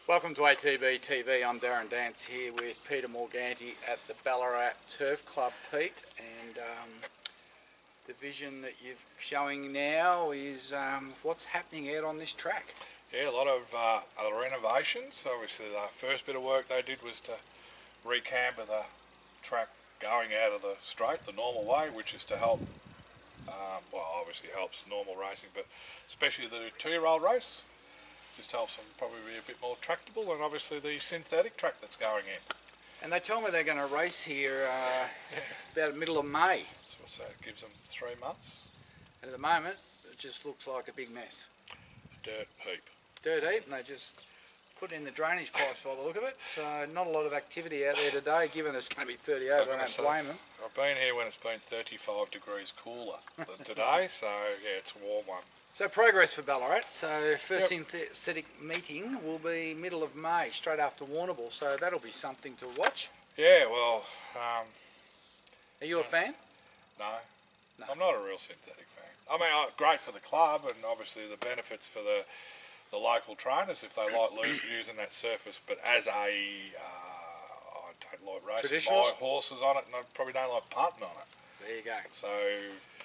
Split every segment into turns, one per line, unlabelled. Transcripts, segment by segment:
Welcome to ATB-TV. I'm Darren Dance here with Peter Morganti at the Ballarat Turf Club, Pete. And the vision that you're showing now is what's happening out on this track.
Yeah, a lot of renovations. Obviously the first bit of work they did was to recamber the track going out of the straight the normal way, which is to help, well, obviously helps normal racing, but especially the 2-year-old race. Just helps them probably be a bit more tractable, and obviously the synthetic track that's going in.
And they tell me they're going to race here about the middle of May.
So it gives them 3 months.
And at the moment, it just looks like a big mess.
A dirt heap.
Dirt heap, and they just put in the drainage pipes by the look of it. So not a lot of activity out there today, given it's going to be 38. I don't blame them.
I've been here when it's been 35 degrees cooler than today, so yeah, it's a warm one.
So progress for Ballarat. So first synthetic meeting will be middle of May, straight after Warrnambool. So that'll be something to watch.
Yeah, well...
are you a fan?
No, I'm not a real synthetic fan. I mean, great for the club, and obviously the benefits for the local trainers if they like using that surface. But as I don't like racing my horses on it, and I probably don't like punting on it.
There you go.
So,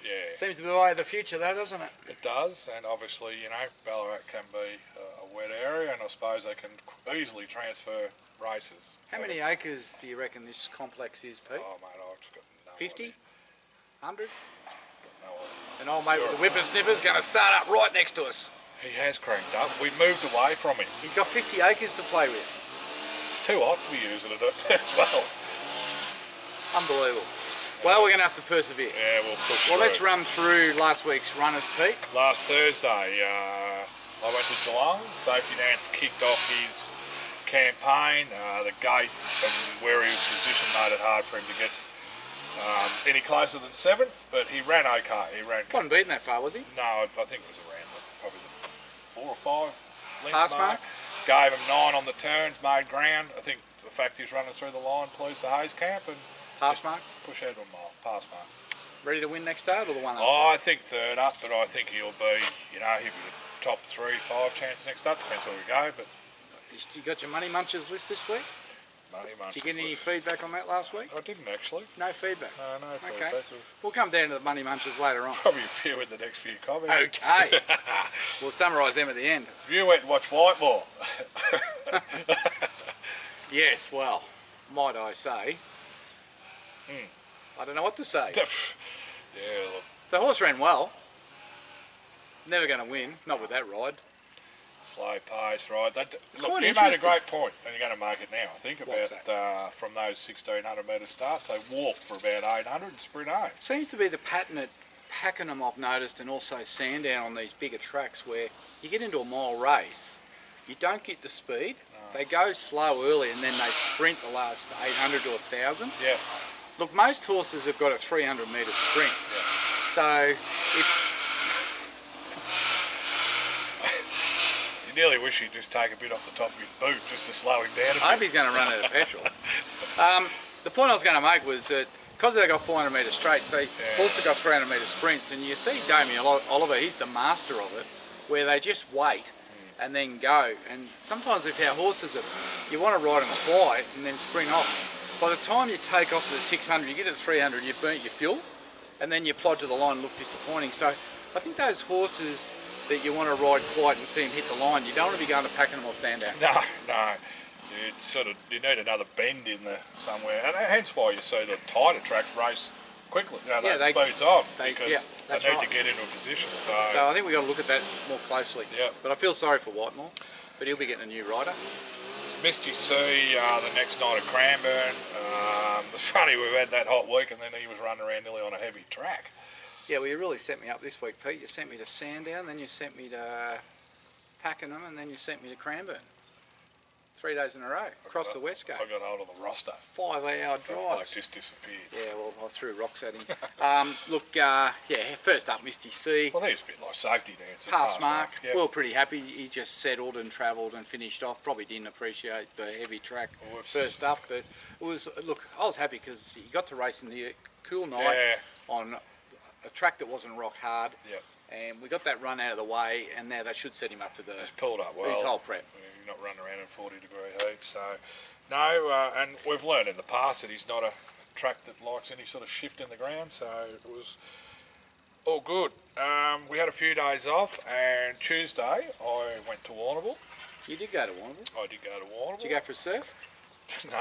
yeah.
Seems to be the way of the future though, doesn't it?
It does, and obviously, you know, Ballarat can be a wet area, and I suppose they can easily transfer races.
How many acres do you reckon this complex is, Pete?
Oh, mate, I've got no
50?
idea.
100?
No idea.
And old mate with the whippersnipper's going to start up right next to us.
He has cranked up. We moved away from him.
He's got 50 acres to play with.
It's too hot to be using it as well.
Unbelievable. Well, we're going to have to persevere.
Yeah, we'll push
Well,
through.
let's run through last week's runners, Pete.
Last Thursday, I went to Geelong. Safety Dance kicked off his campaign. The gate and where he was positioned made it hard for him to get any closer than 7th, but he ran okay. He ran.
Wasn't beaten that far, was he?
No, I think it was around probably the 4 or 5 length
Pass
mark. Gave him 9 on the turns, made ground. I think the fact he's running through the line pleased the Hayes camp, and
pass mark.
Push ahead 1 mile. Pass mark.
Ready to win next start or the one up?
Oh, I think 3rd up, but I think he'll be, you know, he'll be the top 3, 5 chance next up. Depends where we go, but.
You got your Money Munchers list this week?
Money Munchers.
Did you get any feedback on that last week?
I didn't actually.
No feedback?
No feedback.
Okay. We'll come down to the Money Munchers later on.
Probably a few in the next few comments.
Okay. We'll summarise them at the end.
You went and watched Whitemore.
Yes, well, might I say. I don't know what to say.
Yeah, look.
The horse ran well. Never going to win, not with that ride.
Slow pace, right? Look,
you
made a great point, and you're going to make it now, I think,
What's
about from those 1,600 metre starts. They walk for about 800 and sprint 8.
It seems to be the pattern at Pakenham I've noticed, and also Sandown on these bigger tracks where you get into a mile race, you don't get the speed. No. They go slow early and then they sprint the last 800 to 1,000.
Yeah.
Look, most horses have got a 300 metre sprint. Yeah. So if
you nearly wish he'd just take a bit off the top of his boot just to slow him down a bit.
I hope he's going to run out of petrol. The point I was going to make was that because they've got 400 metre straights, they also got 300 metre sprints, and you see Damien Oliver, he's the master of it, where they just wait and then go. And sometimes if our horses you want to ride them quiet and then sprint off. By the time you take off to the 600, you get to the 300, you've burnt your fuel, and then you plod to the line and look disappointing. So I think those horses that you want to ride quiet and see them hit the line, you don't want to be going to Pakenham or Sandown.
No. You need another bend in there somewhere, and hence why you see the tighter tracks race quickly. You know, they speeds on because they need to get into a position. So
I think we've got to look at that more closely.
Yeah.
But I feel sorry for Whitemore, but he'll be getting a new rider.
Misty C the next night at Cranbourne. It's funny, we've had that hot week and then he was running around nearly on a heavy track.
Yeah, well, you really set me up this week, Pete. You sent me to Sandown, then you sent me to Pakenham, and then you sent me to Cranbourne. 3 days in a row, across the West Coast.
I got hold of the roster.
5-hour drives.
I just disappeared.
Yeah, well, I threw rocks at him. Look, first up, Misty C.
Well, he's a bit like Safety Dance.
Pass mark. Yep. We were pretty happy. He just settled and travelled and finished off. Probably didn't appreciate the heavy track first up, but it was. Look, I was happy because he got to race in the cool night on a track that wasn't rock hard.
Yep.
And we got that run out of the way, and now that should set him up for the.
He's pulled up well.
His whole prep.
you're not running around in 40-degree heat. So, no, and we've learned in the past that he's not a track that likes any sort of shift in the ground, so it was all good. We had a few days off, and Tuesday I went to Warrnambool.
You did go to Warrnambool?
I did go to Warrnambool.
Did you go for a surf?
No,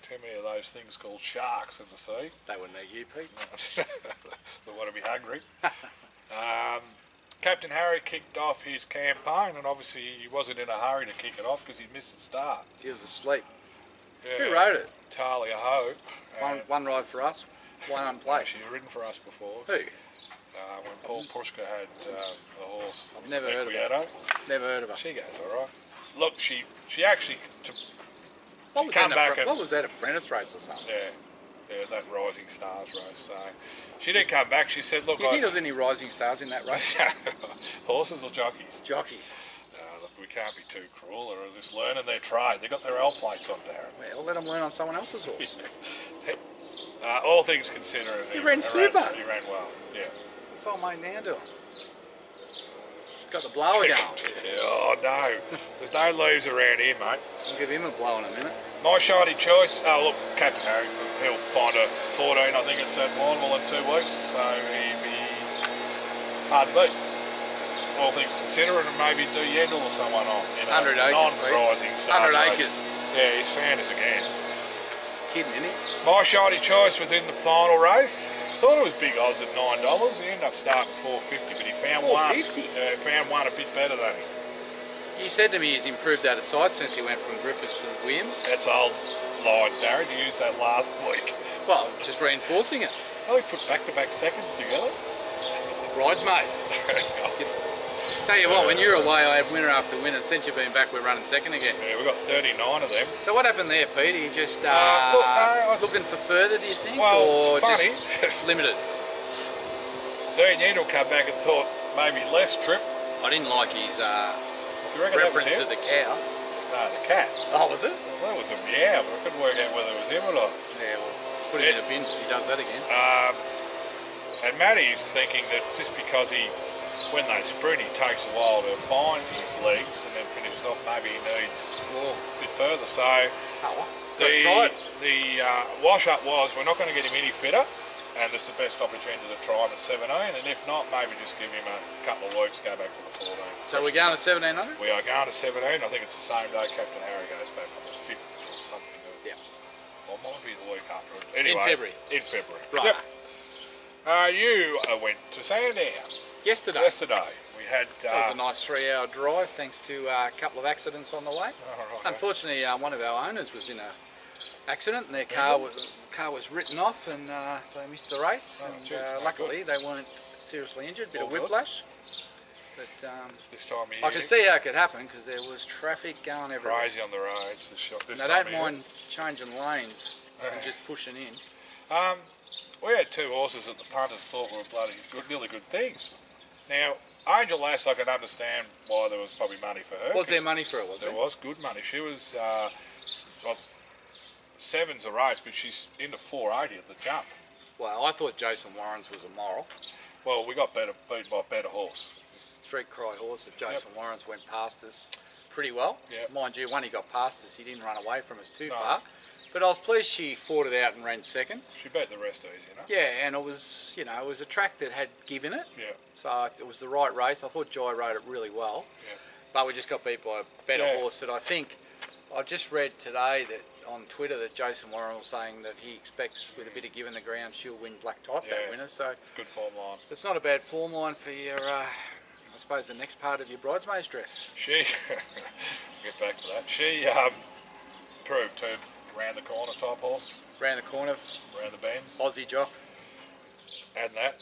too many of those things called sharks in the sea.
They wouldn't eat you, Pete.
They want to be hungry. Captain Harry kicked off his campaign, and obviously he wasn't in a hurry to kick it off because he'd missed the start.
He was asleep.
Yeah,
Who rode it?
Talia Ho.
One ride for us, one unplaced.
She's ridden for us before.
Who?
When Paul Prushka had the horse.
I've never heard of her. Never heard of her.
She goes all right. Look, she actually...
What was that, apprentice race or something?
Yeah, that Rising Stars race. So she did come back. She said, "Look,
do you think there was any rising stars in that race?
Horses or jockeys?
Jockeys.
Look, we can't be too cruel. They're just learning their trade. They got their L plates on, Darren.
Well, let them learn on someone else's horse.
All things considered,
he ran super.
He ran well. Yeah.
What's old mate now doing? Got the blower going.
Oh no, there's no leaves around here, mate.
I'll give him a blow in a minute.
My shiny choice. Oh look, Captain Harry, he'll find a 14. I think it's at Warrnambool in 2 weeks, so he'll be hard to beat. All things considered, and maybe do Yendall or someone on.
100 acres,
non-rising stars.
100 acres.
Yeah, he's found us again.
Kidding, isn't he?
My shiny choice was in the final race. Thought it was big odds at $9. He ended up starting $4.50, but he found
$4.50?
one. Found one a bit better than him.
You said to me he's improved out of sight since he went from Griffiths to Williams.
That's old line, Darren. You used that last week.
Well, just reinforcing it.
Well, he put back-to-back seconds together.
Bridesmaid. Tell you what, when you're away, I had winner after winner. Since you've been back, we're running second again.
Yeah, we've got 39 of them.
So what happened there, Pete? Are you just looking for further, do you think?
Well,
or
it's funny.
Just limited?
Dean Yendall come back and thought maybe less trip.
I didn't like his
reference
to the cow.
No, the cat.
Oh, was it?
Well, that was a meow, but I couldn't work out whether it was him or not.
Yeah, well, put him in a bin if he does that again.
And Matty's thinking that just because when they sprint, he takes a while to find his legs and then finishes off, maybe he needs a bit further. So the wash-up was, we're not going to get him any fitter, and it's the best opportunity to try him at 17, and if not, maybe just give him a couple of weeks, go back to the 14.
So we're going to 1700?
We are going to 17. I think it's the same day Captain Harry goes back on the 5th or something. Well, it might be the week after. Anyway, in February.
Right.
Yep. You went to Sandown.
Yesterday.
We had...
That was a nice 3-hour drive, thanks to a couple of accidents on the way.
Right,
unfortunately, one of our owners was in an accident, and their car was written off, and so they missed the race. And luckily, they weren't seriously injured. Bit of whiplash. But
this time of year,
I could see how it could happen because there was traffic going everywhere.
Crazy on the roads.
They don't mind changing lanes and just pushing in.
We had 2 horses that the punters thought were bloody good, nearly good things. Now, Angel Lass, I can understand why there was probably money for her.
Was there money for her, was there?
There was good money. She was, 7's a race, but she's into 480 at the jump.
Well, I thought Jason Warren's was a moral.
Well, we got beat by a better horse.
Street Cry horse of Jason Warren's went past us pretty well.
Yep.
Mind you, when he got past us, he didn't run away from us too far. But I was pleased she fought it out and ran second.
She beat the rest easy, you know?
Yeah, and it was, it was a track that had given it.
Yeah.
So it was the right race. I thought Jai rode it really well.
Yeah.
But we just got beat by a better horse that I think, I just read today that on Twitter that Jason Warren was saying that he expects with a bit of give in the ground she'll win Black Type, that winner. So
good form line.
It's not a bad form line for your, I suppose, the next part of your bridesmaid's dress.
She, get back to that, she proved to round the corner type horse.
Round the corner.
Round the bends.
Aussie jock.
And that.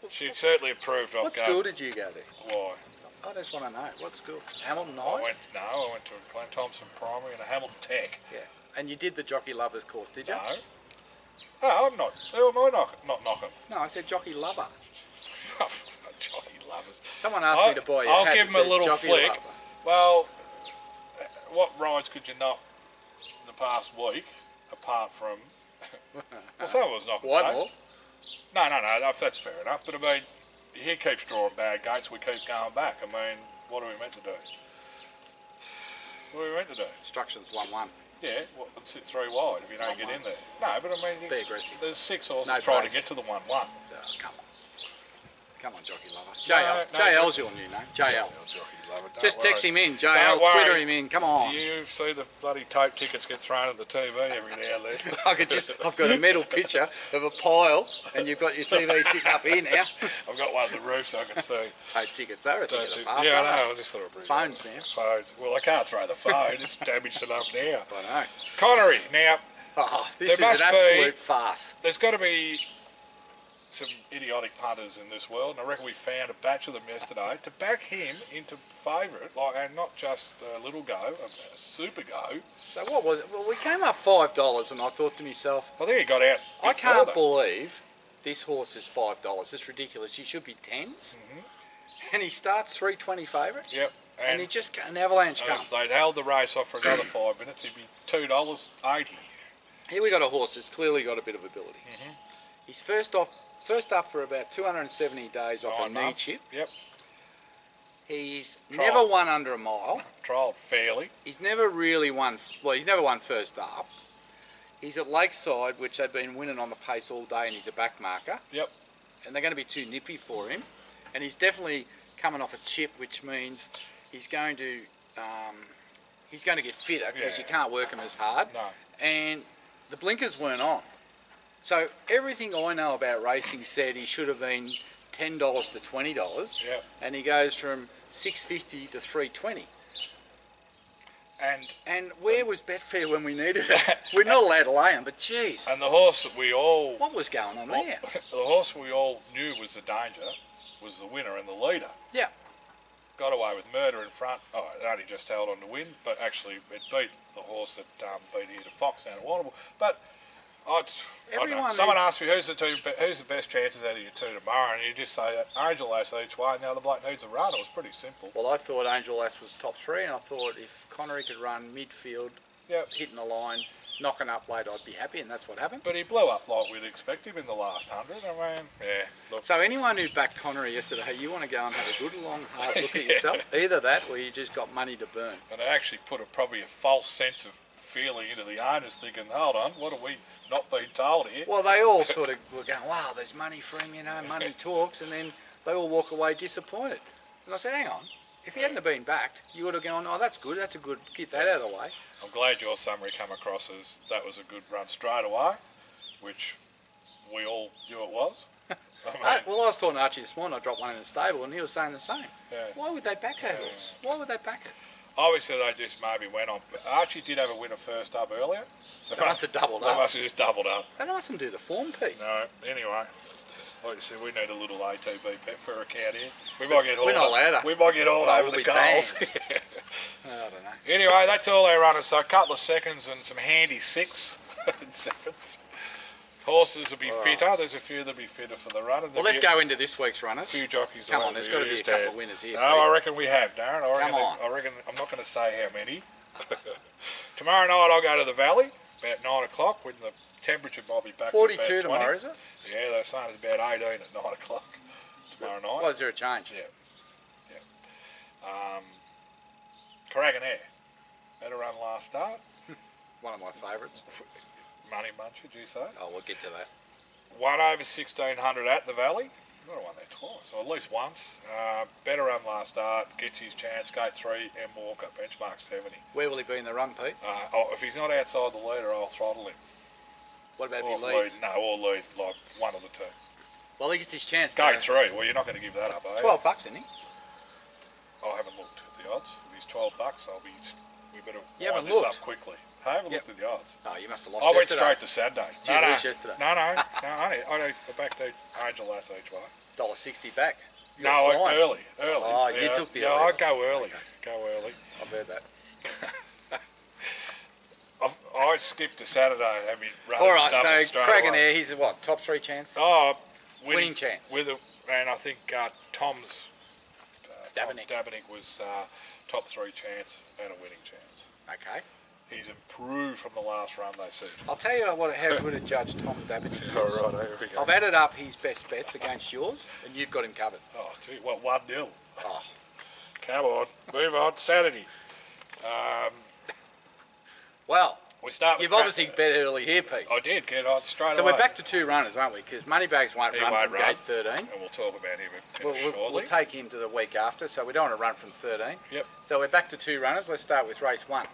She certainly improved off.
What school did you go to?
Why?
I just want to know. What school? Hamilton High?
I went to Glen Thompson Primary and a Hamilton Tech.
Yeah. And you did the Jockey Lovers course, did you?
No. No, I'm not. Who am I not knocking?
No, I said Jockey Lover.
Jockey Lovers.
Someone asked me to buy you a hat.
I'll give him a little flick.
Lover.
Well, what rides could you knock in the past week, apart from... well, some of us knocking
Whitehall?
No, that's fair enough. But I mean, he keeps drawing bad gates, we keep going back. I mean, what are we meant to do? What are we meant to do?
Instructions 1-1.
Yeah, well, sit 3 wide if you don't get in there. No, but I mean...
Be aggressive.
There's 6 horses
No
trying
brace.
to get to the 1-1.
Oh, come on. Come on, jockey lover. JL. JL's your new name. JL. Just text him in. JL, Twitter him in. Come on.
You see the bloody tape tickets get thrown at the TV every now and then.
I've got a metal picture of a pile, and you've got your TV sitting up here now.
I've got one on the roof so I can see.
Tape tickets, they're a thing of the past.
Yeah, I know. I just thought I'd bring
phones now.
Phones. Well, I can't throw the phone. It's damaged enough now.
I know.
Connery. Now,
this is an absolute farce.
There's got to be some idiotic punters in this world, and I reckon we found a batch of them yesterday to back him into favourite, and not just a little go, a super go.
So what was it? Well, we came up $5, and I thought to myself,
I think he got out.
I can't believe this horse is $5. It's ridiculous. He should be 10s, and he starts $3.20 favourite.
Yep.
And he just an avalanche comes.
If they'd held the race off for another 5 minutes, he'd be $2.80.
Here we got a horse that's clearly got a bit of ability. He's first up for about 270 days off a knee chip.
Yep.
He's never won under a mile.
Trialled fairly.
He's never really won. Well, he's never won first up. He's at Lakeside, which they've been winning on the pace all day, and he's a back marker.
Yep.
And they're going to be too nippy for him. And he's definitely coming off a chip, which means he's going to get fitter because you can't work him as hard.
No.
And the blinkers weren't on. So everything I know about racing said he should have been $10 to $20, and he goes from $6.50 to $3.20. And where was Betfair when we needed it? We're not allowed to lay him, but geez.
And the horse that we all...
What was going on there?
The horse we all knew was the danger was the winner and the leader.
Yeah.
Got away with murder in front. Oh, it only just held on to win, but actually it beat the horse that beat here to Fox down at Warrnambool. But... Someone asked me who's the best chances out of you two tomorrow, and you just say Angel Lass each way. Now the bloke needs a run. It was pretty simple.
Well, I thought Angel Lass was top 3, and I thought if Connery could run midfield, hitting the line, knocking up late, I'd be happy, and that's what happened.
But he blew up like we'd expect him in the last 100. I mean, look.
So anyone who backed Connery yesterday, you want to go and have a good long hard look at yourself. Either that, or you just got money to burn.
And it actually put probably a false sense of feeling into the owners, thinking, hold on, what have we not been told here?
Well, they all sort of were going, wow, there's money for him, money talks, and then they all walk away disappointed. And I said, hang on, if he hadn't have been backed, you would have gone, oh, that's good, get that out of the way.
I'm glad your summary come across as that was a good run straight away, which we all knew it was.
Well, I was talking to Archie this morning, I dropped one in the stable, and he was saying the same. Why would they back that horse? Why would they back it?
Obviously, they just maybe went on. Archie did have a winner first up earlier. So
they must have doubled up.
They must have just doubled up.
They mustn't do the form, Pete.
No, anyway. Like you said, we need a little ATB pet for account here. We might get
We're not allowed.
We might get all over the goals.
I don't know.
Anyway, that's all they're running. So a couple of seconds and some handy 6 and 7s. Horses will be fitter. There's a few that'll be fitter for the run.
Well, let's go into this week's runners.
A few jockeys.
Come on, there's got to be a couple of winners here.
No, I reckon we have, Darren.
I
reckon I'm not going to say how many. Tomorrow night I'll go to the Valley about 9 o'clock when the temperature might be back
42
to about 20.
tomorrow, is it?
Yeah, they're saying it's about 18 at 9 o'clock tomorrow night.
Well, is there a change?
Yeah. Carraganair. Had a run last start.
One of my favourites.
Money Muncher, did you say?
Oh, we'll get to that.
Won over 1,600 at the Valley. Not won there twice, or at least once. Better run last start, gets his chance, gate 3, M Walker, benchmark 70.
Where will he be in the run, Pete?
If he's not outside the leader, I'll throttle him.
What about if he leads?
Or lead, like one of the two.
Well, he gets his chance.
Gate 3, well, you're not going to give that up, are you?
$12, isn't he?
I haven't looked at the odds. If he's $12, we better
wind
this up quickly. I haven't looked at the odds.
Oh, you must have lost
yesterday. I went
yesterday.
straight to Saturday.
Did you lose yesterday?
No, I backed the Angel Lass each way.
$1.60 back.
You're early.
Oh, you took the early.
Yeah, I go early.
I've heard that.
I skipped to Saturday.
All right, so Carraganair, he's what, top 3 chance?
Oh,
winning chance.
And I think Tom's
Dabenik
was top 3 chance and a winning chance.
Okay.
He's improved from the last run, they said.
I'll tell you how good a judge Tom Dabenik is.
All right, here we go.
I've added up his best bets against yours, and you've got him covered.
Oh, gee, what, 1-0?
Oh.
Come on, move on. Saturday.
Well,
we start.
You've obviously bet early here, Pete.
I did get on straight away.
So we're back to 2 runners, aren't we? Because Moneybags won't run from gate 13.
And we'll talk about him shortly.
We'll take him to the week after, so we don't want to run from 13.
Yep.
So we're back to 2 runners. Let's start with race 1.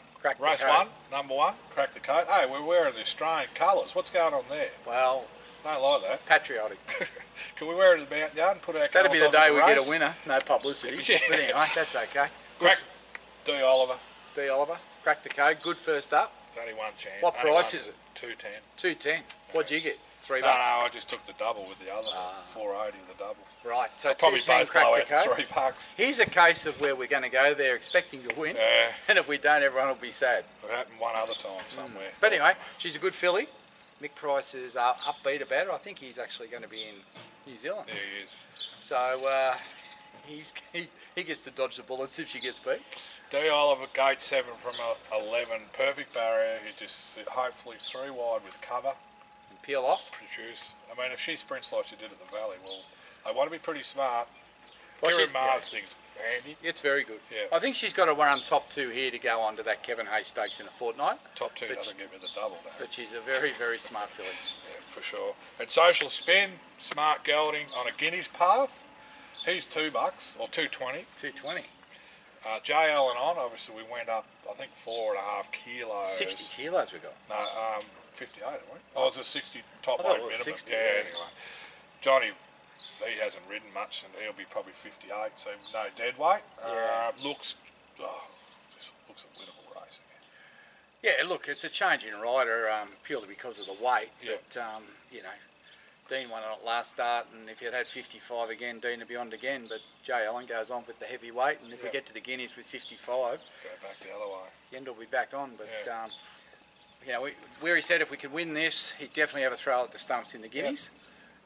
Race 1, number 1, crack the coat. Hey, we're wearing the Australian colours. What's going on there?
Well,
don't like that.
Patriotic.
Can we wear it at the Mount Yard and put our colours on?
That'd be the day we
race?
get a winner. No publicity.
Yeah.
But anyway, that's okay.
Crack D. Oliver.
D. Oliver, crack the code. Good first up.
There's only one chance.
What price is it?
210.
210. What'd you get? $3?
No, I just took the double with the other. 480 the double.
Right, so
probably
210
both blow
crack
out
the code.
$3.
Here's a case of where we're going to go there expecting to win, and if we don't, everyone will be sad.
It happened one other time somewhere.
But anyway, she's a good filly. Mick Price is upbeat about her. I think he's actually going to be in New Zealand.
Yeah, he is.
So he gets to dodge the bullets if she gets beat.
D. Oliver, gate 7 from 11. Perfect barrier. He just hopefully 3 wide with cover.
And peel off.
Produce. I mean, if she sprints like she did at the Valley, well, they want to be pretty smart.
Well,
Kieran Mars thing's handy.
It's very good.
Yeah.
I think she's got to run top 2 here to go on to that Kevin Hayes Stakes in a fortnight.
Top 2 doesn't give me the double, though.
But she's a very, very smart filly.
Yeah, for sure. And Social Spin, smart gelding on a Guineas path. He's $2 or $2.20.
220.
J. Allen on, obviously we went up, I think 4.5 kilos.
60 kilos we got.
No, 58, haven't we? Oh, it was a 60 top
I thought
weight
it was
minimum.
60,
yeah,
yeah.
anyway. Johnny, he hasn't ridden much and he'll be probably 58, so no dead weight.
Yeah.
Just looks a winnable race again.
Yeah, look, it's a change in rider purely because of the weight.
Yep.
But, you know, Dean won it last start, and if you'd had 55 again, Dean would be on again. But Jay Allen goes on with the heavy weight, and if we get to the Guineas with 55,
Go back the other way.
Yend will be back on. But,
Yeah.
you know, where he said if we could win this, he'd definitely have a throw at the stumps in the Guineas.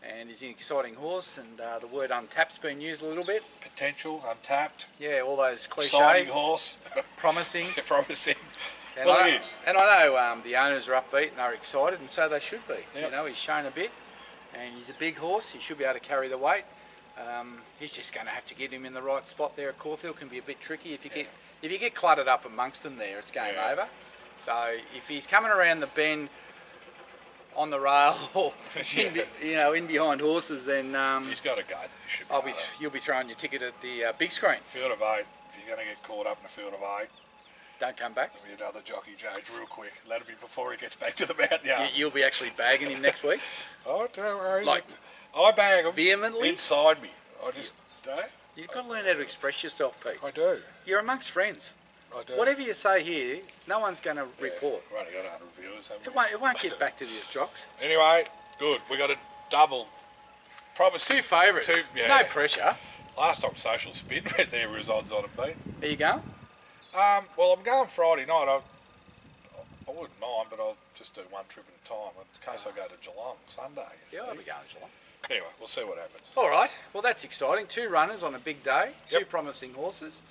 And he's an exciting horse, and the word untap's been used a little bit.
Potential, untapped.
Yeah, all those cliches.
Exciting horse.
Promising.
Promising.
And
Well, it is.
And I know the owners are upbeat and they're excited, and so they should be.
Yep.
You know, he's shown a bit, and he's a big horse. He should be able to carry the weight. He's just going to have to get him in the right spot there at Caulfield. Can be a bit tricky if you get cluttered up amongst them there. It's game over. So if he's coming around the bend on the rail or in behind horses, then
He's got to go. He should be
you'll be throwing your ticket at the big screen.
Field of 8. If you're going to get caught up in a field of 8.
Don't come back.
There'll be another jockey change real quick. That'll be before he gets back to the mountain yard.
You'll be actually bagging him next week.
Oh, don't worry.
Like,
I bag him
vehemently?
inside me. I just
You've got to learn how to express yourself, Pete.
I do.
You're amongst friends.
I do.
Whatever you say here, no one's going to report.
We've only got 100 viewers, haven't
It
we?
won't get back to the jocks.
Anyway, good. We got a double. Promising.
2 favourites. No pressure.
Last time Social Spin read there was odds on it, Pete.
There you go.
Well, I'm going Friday night. I wouldn't mind, but I'll just do one trip at a time in case I go to Geelong Sunday.
Yeah, I'll be going to Geelong.
Anyway, we'll see what happens.
All right. Well, that's exciting. 2 runners on a big day. 2
Yep.
promising horses.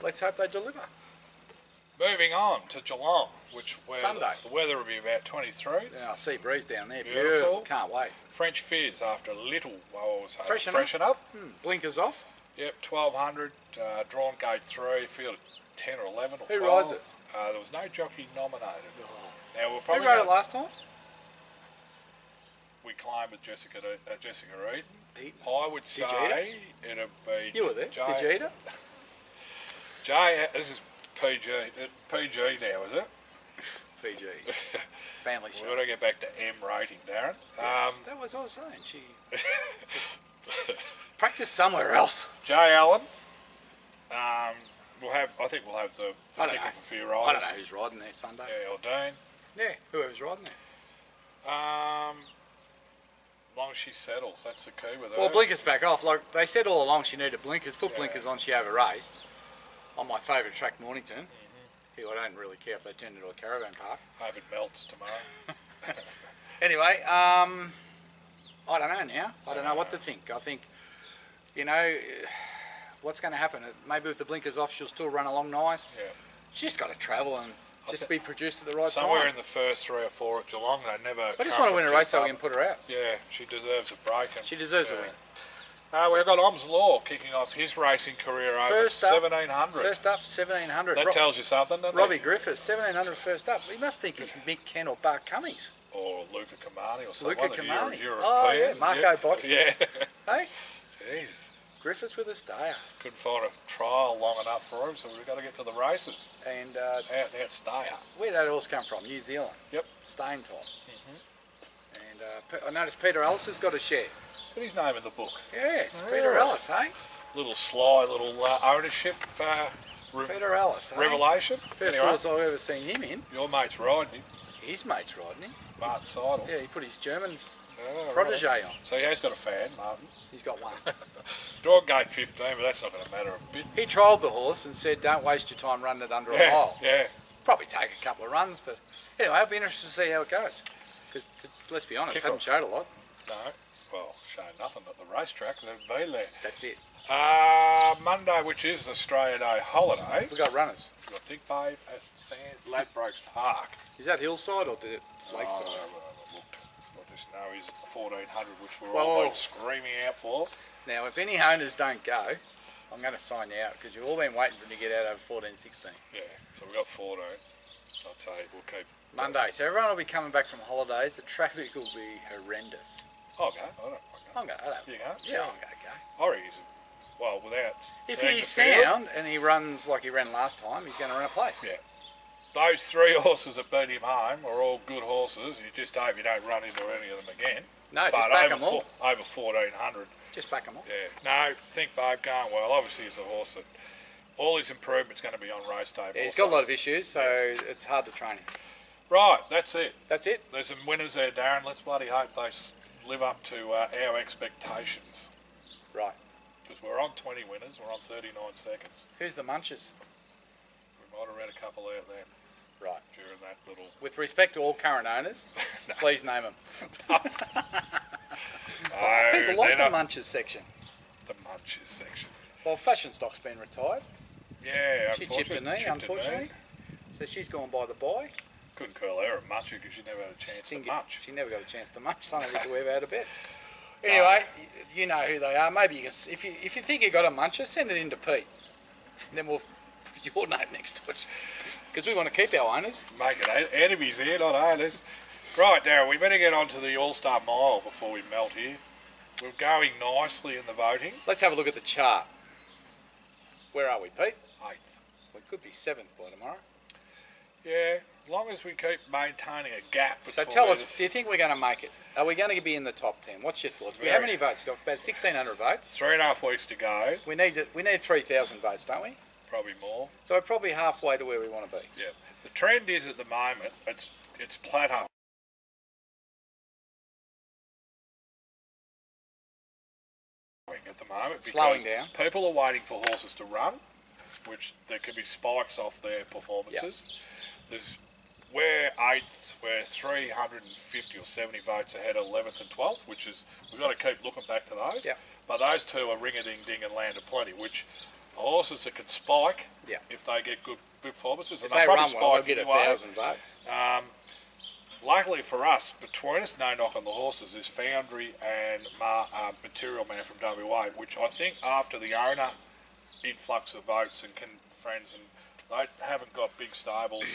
Let's hope they deliver.
Moving on to Geelong, where
Sunday.
the weather will be about 23.
Yeah, I see breeze down there.
Beautiful.
Beautiful. Can't wait.
French Fizz after a little, I was hoping,
Freshen up.
up.
Blinkers off.
Yep, 1200, drawn gate 3, field 10 or 11 or 12.
Who rides it?
There was no jockey nominated. Now we'll
Who
probably
rode it last time?
we claim with Jessica Eden.
Eaton.
I would
Did you
say it'd be.
You were there. Did you eat it?
This is PG now, is it?
PG. Family show.
We've got to get back to M rating, Darren.
Yes, that was what I was saying. She practiced somewhere else.
Jay Allen. I think we'll have the
I don't
pick
know.
of a few riders.
I don't know who's riding there Sunday.
Yeah, or Dean.
Yeah, whoever's riding there.
As long as she settles, that's the key with her.
Well, blinkers back off. Like they said all along, she needed blinkers. Put
Yeah.
blinkers on. She over-raced on my favourite track, Mornington. Here, I don't really care if they turn into a caravan park.
Hope it melts tomorrow.
Anyway, I don't know now. I don't know what to think. I think, what's going to happen? Maybe with the blinkers off, she'll still run along nice.
Yeah.
She's just got to travel and just be produced at the right
Somewhere
time.
in the first 3 or 4 at Geelong, they never.
I just want to win a race so we can put her out.
Yeah, she deserves a break.
She deserves a win.
We've got Om's Law kicking off his racing career over 1700.
First up, 1700.
That tells you something, doesn't
Robbie
it?
Griffiths, 1700 first up. He must think he's Mick Ken or Bart Cummings.
Or Luca Kamani or something.
Luca Kamani.
Oh,
yeah, Marco Botti.
Yeah.
Hey?
Jeez.
Griffiths with a stayer.
Couldn't find a trial long enough for him, so we've got to get to the races.
And
Out stayer.
where'd that horse come from? New Zealand.
Yep.
Staying time. And I noticed Peter Ellis has got a share.
Put his name in the book.
Yes, Peter Ellis, hey?
Little sly little ownership
Peter Ellis, hey?
revelation.
First
Anyway,
horse I've ever seen him in.
your mate's riding him,
His mate's riding him.
Martin Seidel.
Yeah, he put his German's
Oh,
protege
right.
on.
So he has got a fan, Martin.
He's got one.
Draw gate 15, but that's not going to matter a bit.
He trialled the horse and said, don't waste your time running it under a mile.
Yeah.
Probably take a couple of runs, but anyway, I'll be interested to see how it goes. Because, let's be honest, haven't showed a lot.
No, well, showing nothing at the racetrack. They've been there.
That's it.
Monday, which is Australia Day holiday.
We've got runners.
We've got Think Babe at Ladbrokes Park.
Is that hillside or did it lakeside?
I haven't looked. I just know he's 1400, which we're
Whoa.
all been screaming out for.
Now, if any owners don't go, I'm going to sign you out because you've all been waiting for him to get out over 14, 16.
Yeah, so we've got 14. I'd say we'll keep...
Monday, so everyone will be coming back from holidays. The traffic will be horrendous.
I'll go. I don't mind
I'm going.
You go?
Yeah, I'm going to go.
I reckon he's... Well, without...
If
seeing
he's
the field,
sound and he runs like he ran last time, he's going to run a place.
Yeah. Those three horses that beat him home are all good horses. You just hope you don't run into any of them again.
No, just
but
back
over
them all.
Over 1400.
Just back them all.
Yeah. No, Think Babe going well. Obviously, he's a horse that all his improvement's going to be on race day.
Yeah, he's got a lot of issues, so it's hard to train him.
Right, that's it.
That's it.
There's some winners there, Darren. Let's bloody hope they live up to our expectations.
Right.
Because we're on 20 winners, we're on 39 seconds.
Who's the munchers?
We might have read a couple out there
Right.
during that little...
With respect to all current owners, please name them. People like the munchers section.
The munchers section.
Well, Fashion Stock's been retired.
Yeah,
She chipped a knee, unfortunately. So she's gone by the by.
Couldn't curl her a muncher because she never had a chance to munch.
She never got a chance to munch. Son of a we've out of bed. Anyway, you know who they are. Maybe you can, if you think you got a muncher, send it in to Pete. Then we'll put your name next to it. Because we want to keep our owners.
Make it enemies here, not owners. Right, Darren, we better get on to the All-Star Mile before we melt here. We're going nicely in the voting.
Let's have a look at the chart. Where are we, Pete?
8th.
We could be 7th by tomorrow.
Yeah, as long as we keep maintaining a gap between...
So tell us, do you think we're going to make it? Are we going to be in the top 10? What's your thoughts? How many votes? We've got about 1,600 votes.
3.5 weeks to go.
We need 3,000 votes, don't we?
Probably more.
So we're probably halfway to where we want to be.
Yeah. The trend is at the moment, it's plateau. At the moment,
Slowing
because
down.
people are waiting for horses to run, which there could be spikes off their performances. We're 8th, we're 350 or 70 votes ahead of 11th and 12th, which is, we've got to keep looking back to those.
Yep.
But those two are ring-a-ding-ding and land of plenty, which horses that can spike if they get good performances.
If
and
they
they'll
run
probably
well, they'll
spike
get
anyway.
1,000 votes.
Luckily for us, between us, no knock on the horses, is Foundry and Material Man from WA, which I think after the owner influx of votes and friends, and they haven't got big stables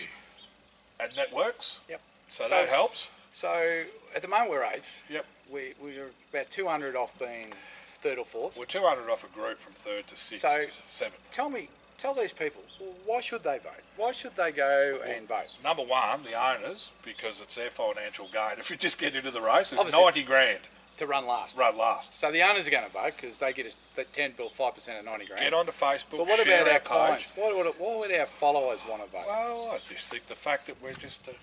and networks.
Yep.
So that helps.
So at the moment we're 8th.
Yep.
We're about 200 off being 3rd or 4th.
We're 200 off a group from 3rd to 6th
So
to 7th.
Tell these people, why should they vote? Why should they go and vote?
Number one, the owners, because it's their financial gain. If you just get into the race, it's
Obviously.
90 grand.
To run last.
Run last.
So the owners are going to vote because they get a 10 bill 5% of 90 grand.
Get onto Facebook.
But what
share
about our
page.
clients? Why would our followers want to vote?
Well, I just think the fact that we're just a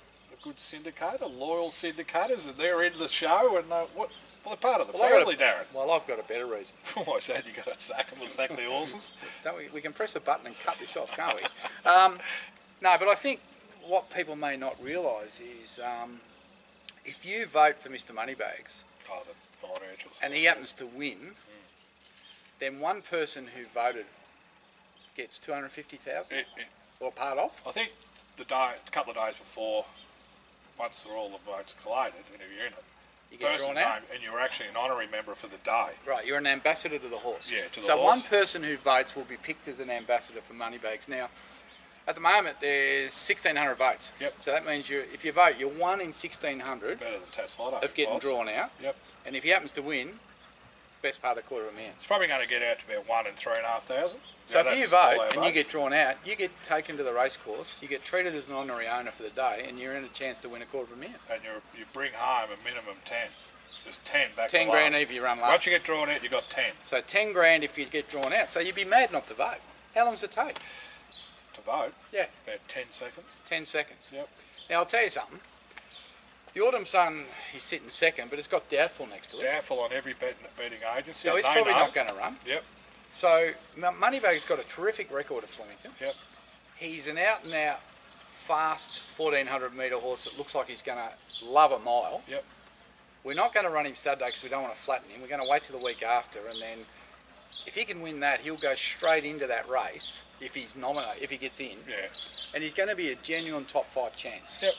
good syndicator, loyal syndicators, and they're in the show, and they're part of the family, Darren.
Well, I've got a better reason.
Why is that? You got to sack them and sack their horses?
Don't we? We can press a button and cut this off, can't we? No, but I think what people may not realise is if you vote for Mr. Moneybags,
the financials,
and he happens to win, then one person who voted gets 250,000 or part off.
I think a couple of days before, once all the votes are collated, and if you're in it,
You get
person
drawn out.
name, and you're actually an honorary member for the day.
Right, you're an ambassador to the horse.
Yeah, to the
so
horse.
one person who votes will be picked as an ambassador for Moneybags. Now, at the moment, there's 1,600 votes.
Yep.
So that means if you vote, you're 1 in 1,600
Better than Taslotto.
of getting
odds.
drawn out.
Yep.
And if he happens to win, best part of $250,000.
It's probably going to get out to about 1 in 3,500.
So
Now,
if you
that's all
vote
our
and you
votes.
get drawn out, you get taken to the race course, you get treated as an honorary owner for the day, and you're in a chance to win $250,000.
And you bring home a minimum 10. There's 10 back
10
to
grand
last.
if you run last.
Once you get drawn out, you got 10
So 10 grand if you get drawn out. So you'd be mad not to vote. How long does it take?
to vote.
Yeah.
About 10 seconds.
10 seconds.
Yep.
Now I'll tell you something. The Autumn Sun is sitting second, but it's got Doubtful next to it.
Doubtful on every betting agency.
So it's
They
probably
know.
not going to run.
Yep.
So Moneybag's got a terrific record at Flemington.
Yep.
He's an out and out fast 1400 metre horse that looks like he's going to love a mile.
Yep.
We're not going to run him Saturday because we don't want to flatten him. We're going to wait till the week after, and then if he can win that, he'll go straight into that race if he's nominated, if he gets in.
Yeah.
And he's going to be a genuine top 5 chance.
Yep.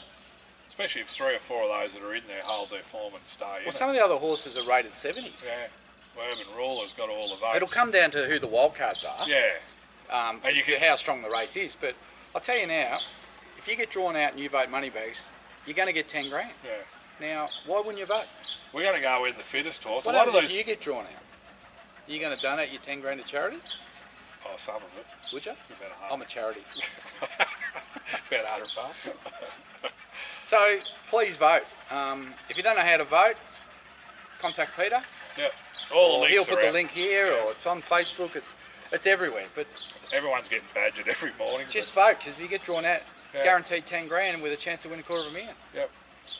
Especially if 3 or 4 of those that are in there hold their form and stay in
Well,
it.
some of the other horses are rated 70s.
Yeah. Well, Urban Ruler's got all the votes.
It'll come down to who the wild cards are.
Yeah.
And
you
to how strong the race is. But I'll tell you now, if you get drawn out and you vote Moneybags, you're going to get 10 grand.
Yeah.
Now, why wouldn't you vote?
We're going to go with the fittest horse.
What
a lot
happens
of
if you get drawn out? Are you going to donate your 10 grand to charity?
Oh, some of it.
Would you?
About
I'm a charity.
About $100.
So, please vote. If you don't know how to vote, contact Peter.
Yeah. All the
Or
links
he'll
are
put the
out.
link here, or it's on Facebook. It's everywhere. But
Everyone's getting badgered every morning.
just vote, because if you get drawn out,
Yeah.
guaranteed 10 grand with a chance to win $250,000.
Yep.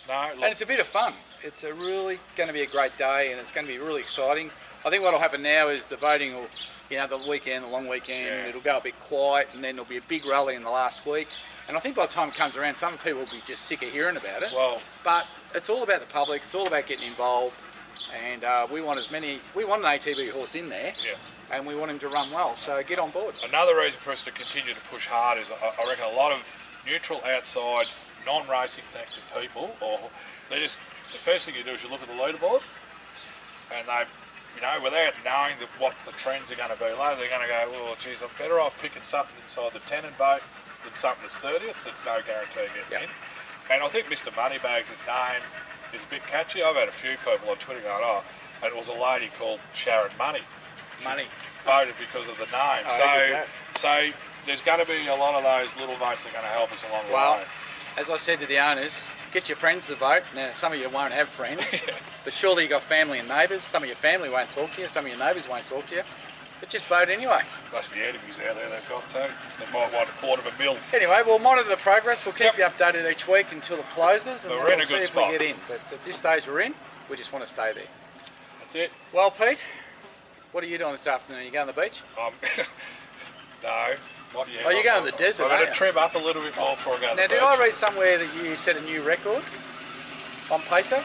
No,
And
look,
it's a bit of fun. It's a really going to be a great day, and it's going to be really exciting. I think what will happen now is the voting will, the weekend, the long weekend,
Yeah.
it'll go a bit quiet, and then there'll be a big rally in the last week. And I think by the time it comes around, some people will be just sick of hearing about it.
well,
But it's all about the public. It's all about getting involved, and we want an ATB horse in there,
yeah.
and we want him to run well. So get on board.
Another reason for us to continue to push hard is I reckon a lot of neutral, outside, non-racing connected people, or they just, the first thing you do is you look at the leaderboard, and they, without knowing what the trends are going to be later, they're going to go, well, geez, I'm better off picking something inside the 10 and vote than something that's 30th. That's no guarantee of getting in. And I think Mr. Moneybags' name is a bit catchy. I've had a few people on Twitter going, oh, and it was a lady called Sharon Money.
Money.
Voted because of the name.
Oh, how good's that?
So there's going to be a lot of those little votes that are going to help us along the
Well,
way.
as I said to the owners, get your friends to vote. Now, some of you won't have friends, but surely you've got family and neighbours. Some of your family won't talk to you. Some of your neighbours won't talk to you. But just vote anyway.
Must be enemies out there they've got too. They might want $250,000.
Anyway, we'll monitor the progress. We'll keep you updated each week until it closes, and
But
then
we're in
we'll
a
see
good
if
spot.
we get in. But at this stage we're in. We just want to stay there.
That's it.
Well, Pete, what are you doing this afternoon? Are you going to the beach?
No, not yet.
Oh, you're going to the desert,
I'm
aren't
going
you?
to trim up a little bit more before I go to
Now,
the
did
beach.
I read somewhere that you set a new record on Pacer?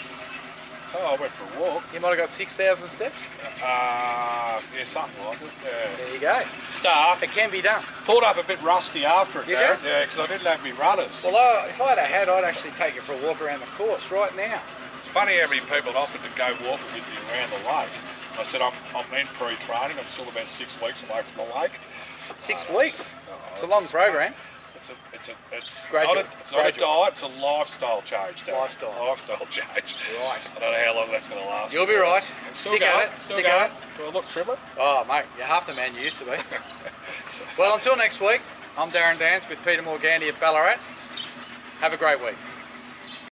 Oh, I went for a walk.
You might have got 6,000 steps.
Yeah, something like it. Yeah.
There you go.
Start.
It can be done.
Pulled up a bit rusty after it,
Did
Darren.
you?
Yeah, because I didn't have any runners.
Well, if I had a hat, I'd actually take you for a walk around the course right now.
It's funny how many people offered to go walking with me around the lake. I said, I'm in pre-training. I'm still about 6 weeks away from the lake.
6 weeks. It's a
it's
long
just-
program.
It's
Gradual.
not a diet, it's a lifestyle change, Darren.
Lifestyle
change.
Right.
I don't know how long that's going to last.
You'll be right.
I'm still
Stick
going,
at it.
still
Stick
going.
at it.
Do I look trimmer?
Oh, mate, you're half the man you used to be. Well, until next week, I'm Darren Dance with Peter Morgandy at Ballarat. Have a great week.